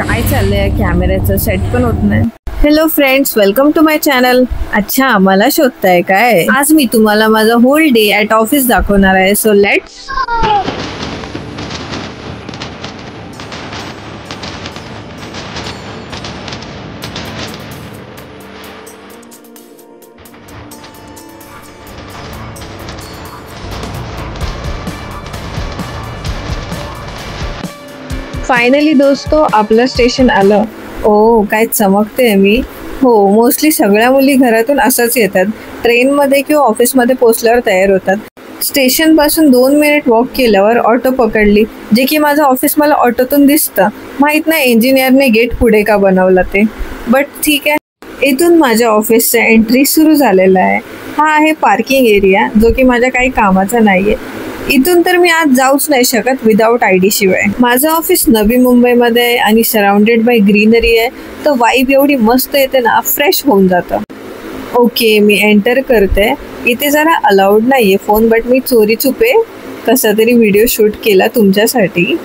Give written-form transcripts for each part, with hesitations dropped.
काय चाललंय कॅमेऱ्याचं सेट पण होत नाही। Hello friends, welcome to my channel. अच्छा, मला शोधताय काय? आज मी तुम्हाला माझा होल डे ॲट ऑफिस दाखवणार आहे। सो लेट्स फायनली दोस्तों, आपलं स्टेशन आलं। ओ, काय चमकते मी। हो, मोस्टली सगळ्या मुली घरातून असंच येतात, ट्रेनमध्ये किंवा ऑफिसमध्ये पोहोचल्यावर तयार होतात। स्टेशन पासून 2 मिनिट वॉक केल्यावर ऑटो पकडली, जे की माझं ऑफिस मला ऑटोतून दिसतं। माहित नाही इंजिनियरने गेट पुढे का बनवला ते, बट ठीक आहे। इथून माझ्या ऑफिसचा एंट्री सुरू झालेला आहे। हा आहे पार्किंग एरिया, जो की माझ्या काही कामाचा नाहीये। इथून तर मी आज जाऊच नाही शकत विदाउट आयडी शिवाय। माझं ऑफिस नवी मुंबईमध्ये आहे आणि सराउंडेड बाय ग्रीनरी आहे, तर वाईब एवढी मस्त येते ना, फ्रेश होऊन जातं। ओके, मी एंटर करते। इथे जरा अलाउड नाहीये फोन, बट मी चोरी छुपे कसा तरी व्हिडिओ शूट केला तुमच्यासाठी।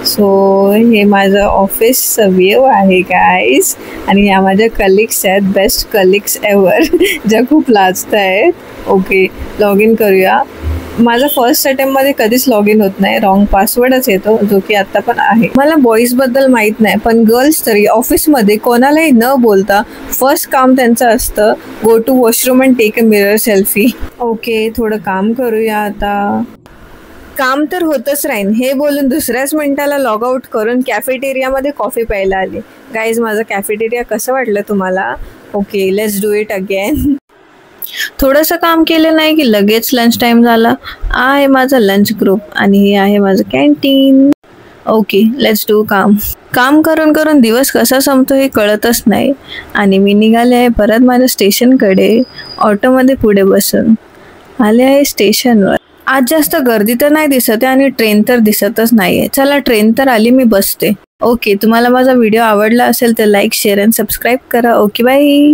सो हे माझं ऑफिसचा व्ह्यू आहे गाईज, आणि ह्या माझ्या कलिग्स आहेत, बेस्ट कलिग्स एव्हर ज्या खूप लाजत आहेत। ओके, लॉग इन करूया। माझा फर्स्ट अटेम्प्टमध्ये कधीच लॉग इन होत नाही, रॉंग पासवर्डच येतो, जो की आता पण आहे। मला बॉईजबद्दल माहीत नाही, पण गर्ल्स तरी ऑफिसमध्ये कोणालाही न बोलता फर्स्ट काम त्यांचं असतं go to washroom and take a mirror selfie. Okay, थोडं काम करूया आता। काम तर होतच राहीन हे बोलून दुसऱ्याच मिनिटाला लॉग आउट करून कॅफेटेरियामध्ये कॉफी प्यायला आली। गाईज, माझं कॅफेटेरिया कसं वाटलं तुम्हाला? Okay, let's do it again. थोडंसं काम केलं नाही की लगेच लंच टाइम झाला। आहे माझा लंच ग्रुप आणि हे आहे माझं कॅन्टीन। ओके, लेट्स डू काम। काम करून करून दिवस कसा संपतो हे कळतच नाही, आणि मी निघाले आहे परत माझ्या स्टेशनकडे। ऑटोमध्ये पुढे बसून आले आहे स्टेशनवर। आज जास्त गर्दी तर नाही दिसत आहे आणि ट्रेन तर दिसतच नाहीये। चला, ट्रेन तर आली, मी बसते। ओके, तुम्हाला माझा व्हिडिओ आवडला असेल तर लाईक, शेअर अँड सबस्क्राईब करा। Okay, bye.